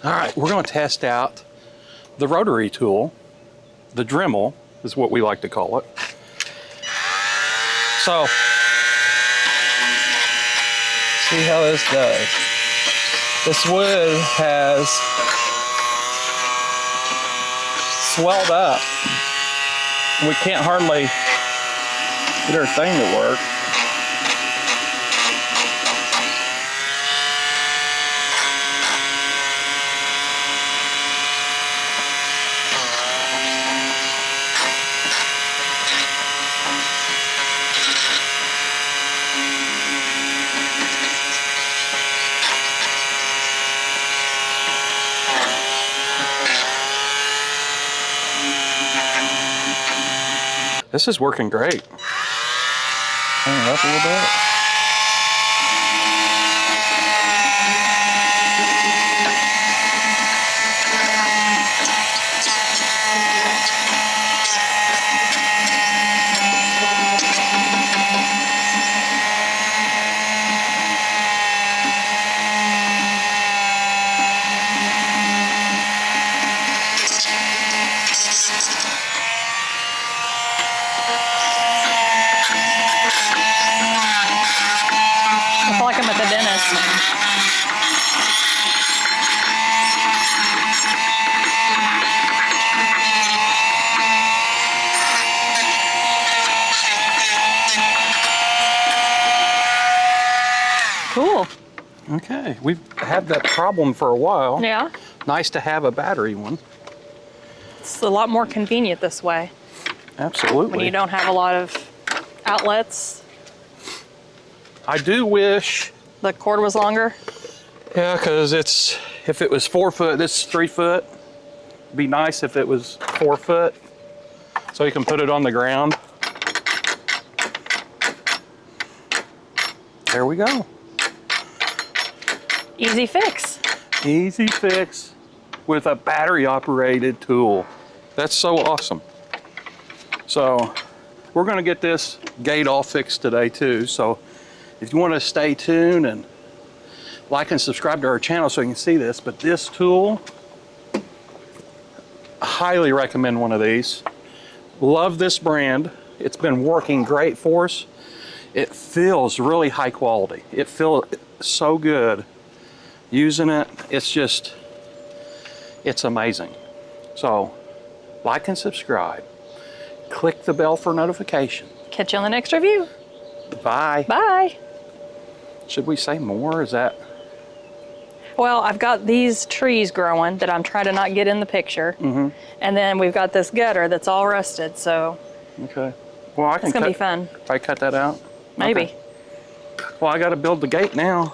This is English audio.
All right, we're going to test out the rotary tool. The dremel is what we like to call it. So, see how this does. This wood has swelled up. We can't hardly get our thing to work. This is working great. Turn it up a little bit. I feel like I'm at the dentist. Cool. Okay, we've had that problem for a while. Yeah. Nice to have a battery one. It's a lot more convenient this way. Absolutely. When you don't have a lot of outlets. I do wish. The cord was longer. Yeah, because if it was 4 foot, this is 3 foot. It'd be nice if it was 4 foot, so you can put it on the ground. There we go. Easy fix. Easy fix with a battery operated tool. That's so awesome. So we're going to get this gate all fixed today too. So if you want to stay tuned and like and subscribe to our channel so you can see this, but this tool, I highly recommend one of these. Love this brand. It's been working great for us. It feels really high quality. It feels so good using it. It's amazing. So like and subscribe. Click the bell for notification. Catch you on the next review. Bye. Bye. Should we say more? Is that? Well, I've got these trees growing that I'm trying to not get in the picture. Mm-hmm. And then we've got this gutter that's all rusted, so. Okay. Well, I can it's gonna be fun. If I cut that out? Maybe. Okay. Well, I got to build the gate now.